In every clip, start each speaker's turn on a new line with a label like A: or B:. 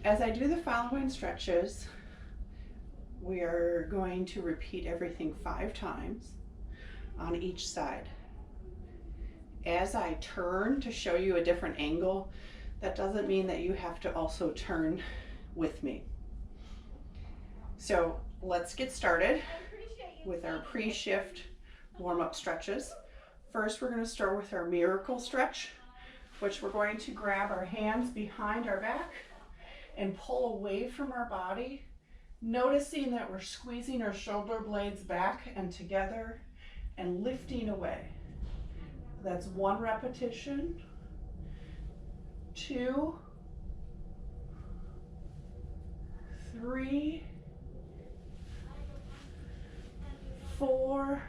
A: As I do the following stretches, we are going to repeat everything 5 times on each side. As I turn to show you a different angle, that doesn't mean that you have to also turn with me. So let's get started with our pre-shift warm-up stretches. First, we're going to start with our miracle stretch, which we're going to grab our hands behind our back and pull away from our body, noticing that we're squeezing our shoulder blades back and together and lifting away. That's 1 repetition, 2, 3, 4,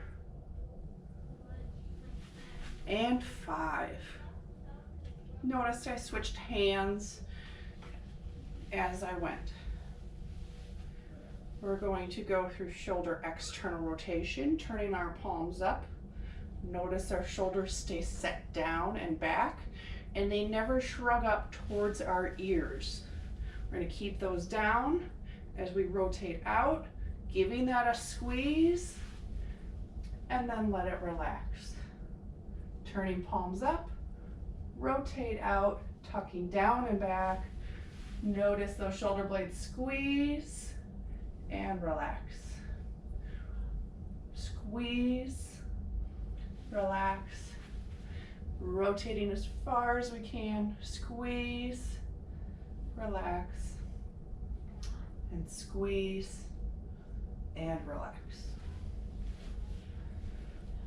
A: and 5. Notice I switched hands as I went. We're going to go through shoulder external rotation, turning our palms up. Notice our shoulders stay set down and back, and they never shrug up towards our ears. We're going to keep those down as we rotate out, giving that a squeeze, and then let it relax. Turning palms up, rotate out, tucking down and back. Notice those shoulder blades squeeze and relax. Squeeze, relax. Rotating as far as we can. Squeeze, relax, and squeeze and relax.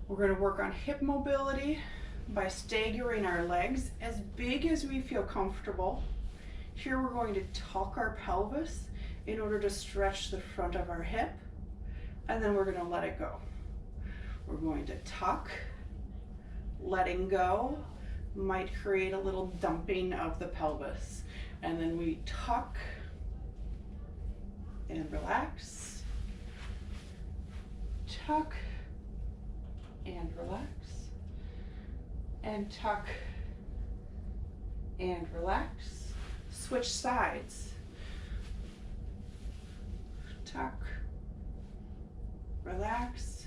A: We're going to work on hip mobility by staggering our legs as big as we feel comfortable. Here we're going to tuck our pelvis in order to stretch the front of our hip, and then we're going to let it go. We're going to tuck, letting go might create a little dumping of the pelvis, and then we tuck and relax, tuck and relax, and tuck and relax. Switch sides. Tuck, relax,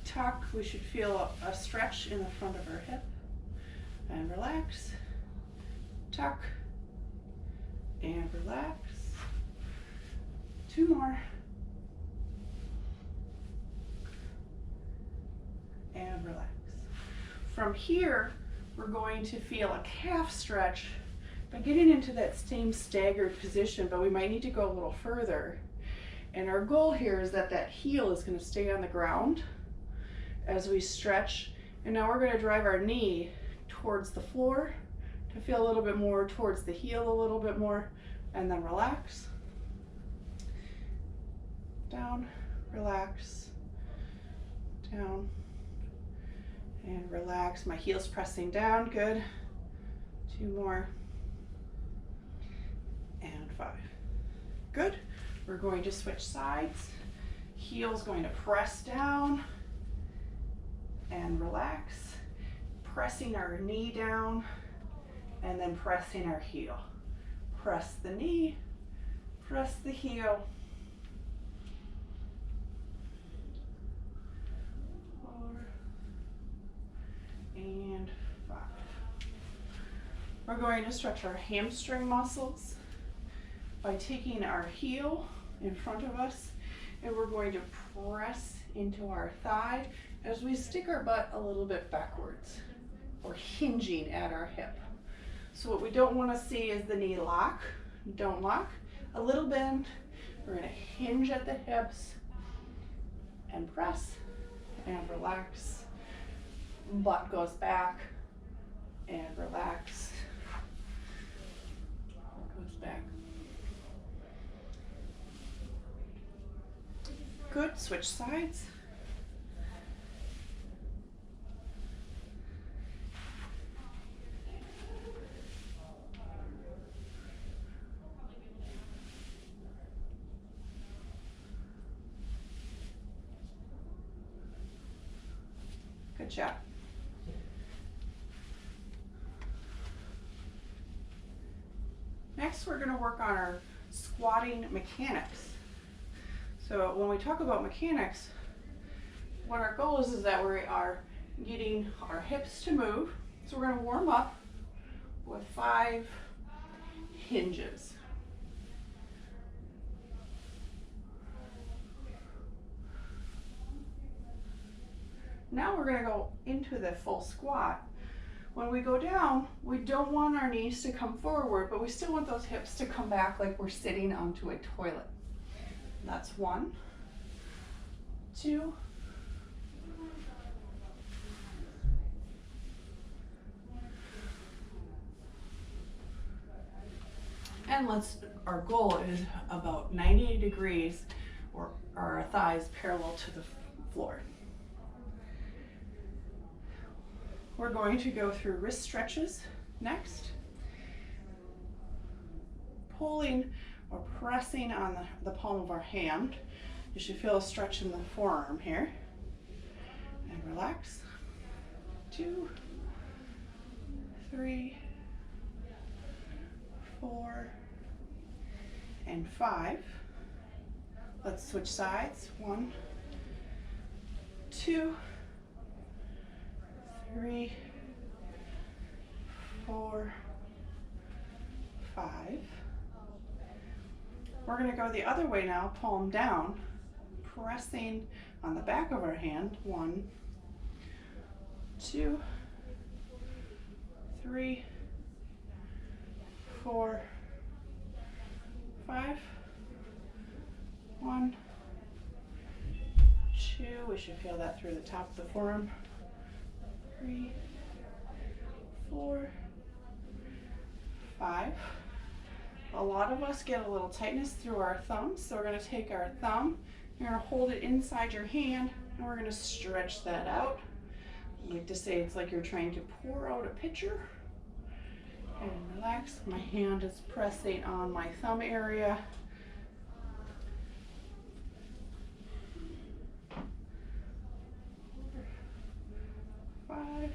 A: tuck. We should feel a stretch in the front of our hip, and relax, tuck, and relax. 2 more, and relax. From here, we're going to feel a calf stretch by getting into that same staggered position, but we might need to go a little further. And our goal here is that that heel is going to stay on the ground as we stretch. And now we're going to drive our knee towards the floor to feel a little bit more towards the heel, a little bit more, and then relax. Down, relax, down, and relax. My heel's pressing down, good. 2 more, and 5. Good. We're going to switch sides. Heel's going to press down and relax, pressing our knee down and then pressing our heel. Press the knee, press the heel. 4 and 5. We're going to stretch our hamstring muscles by taking our heel in front of us, and we're going to press into our thigh as we stick our butt a little bit backwards, or hinging at our hip. So what we don't want to see is the knee lock. Don't lock. A little bend. We're going to hinge at the hips and press and relax. Butt goes back and relax. Goes back. Good. Switch sides. Good job. Next, we're going to work on our squatting mechanics. So when we talk about mechanics, what our goal is that we are getting our hips to move. So we're going to warm up with 5 hinges. Now we're going to go into the full squat. When we go down, we don't want our knees to come forward, but we still want those hips to come back like we're sitting onto a toilet. That's 1, 2, and our goal is about 90 degrees or our thighs parallel to the floor. We're going to go through wrist stretches next. Pulling or pressing on the palm of our hand. You should feel a stretch in the forearm here. And relax. 2, 3, 4, and 5. Let's switch sides. 1, 2, 3, 4, 5. We're going to go the other way now, palm down, pressing on the back of our hand. 1, 2, 3, 4, 5. 1, 2. We should feel that through the top of the forearm. 3, 4, 5. A lot of us get a little tightness through our thumbs, so we're going to take our thumb, you're going to hold it inside your hand, and we're going to stretch that out. I like to say it's like you're trying to pour out a pitcher. And relax. My hand is pressing on my thumb area. 4, 5.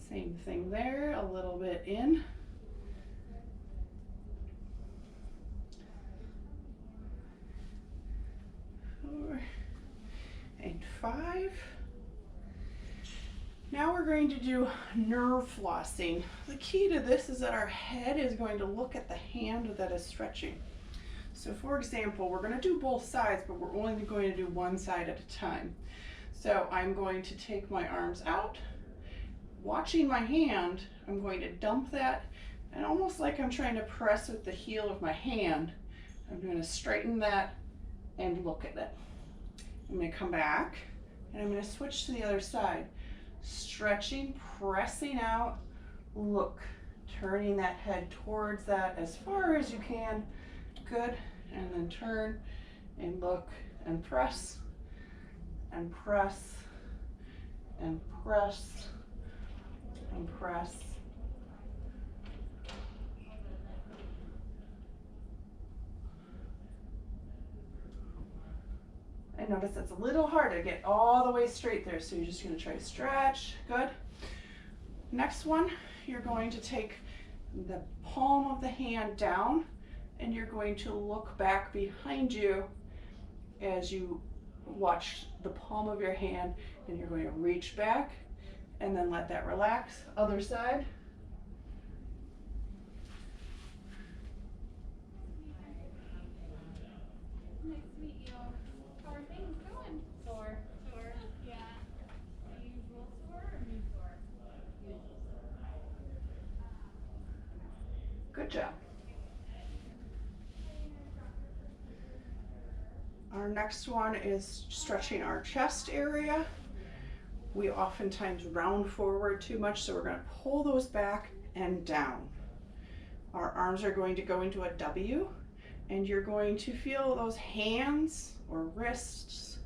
A: Same thing there, a little bit in. 4 and 5. Now we're going to do nerve flossing. The key to this is that our head is going to look at the hand that is stretching. So for example, we're going to do both sides, but we're only going to do one side at a time. So I'm going to take my arms out. Watching my hand, I'm going to dump that, and almost like I'm trying to press with the heel of my hand, I'm going to straighten that and look at it. I'm going to come back, and I'm going to switch to the other side. Stretching, pressing out, look, turning that head towards that as far as you can. Good. And then turn and look and press and press and press and press. And notice it's a little hard to get all the way straight there, so you're just going to try to stretch. Good. Next one, you're going to take the palm of the hand down, and you're going to look back behind you as you watch the palm of your hand, and you're going to reach back and then let that relax. Other side.
B: Nice to meet you. How are things going? Sore. Sore? Yeah. Usual sore or new sore? Usual sore.
A: Good job. Our next one is stretching our chest area. We oftentimes round forward too much, so we're going to pull those back and down. Our arms are going to go into a W, and you're going to feel those hands or wrists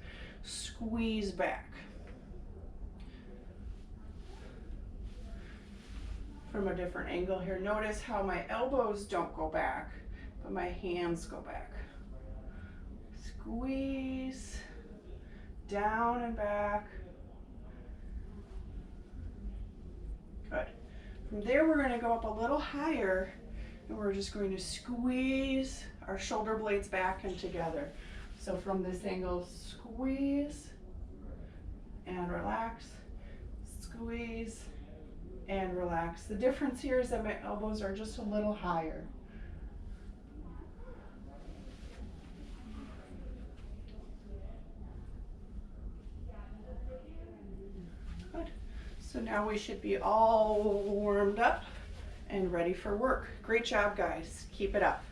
A: squeeze back. From a different angle here, notice how my elbows don't go back, but my hands go back. Squeeze, down and back. Good. From there, we're going to go up a little higher, And we're just going to squeeze our shoulder blades back and together. So from this angle, squeeze and relax, squeeze and relax. The difference here is that my elbows are just a little higher. Good. So now we should be all warmed up and ready for work. Great job, guys. Keep it up.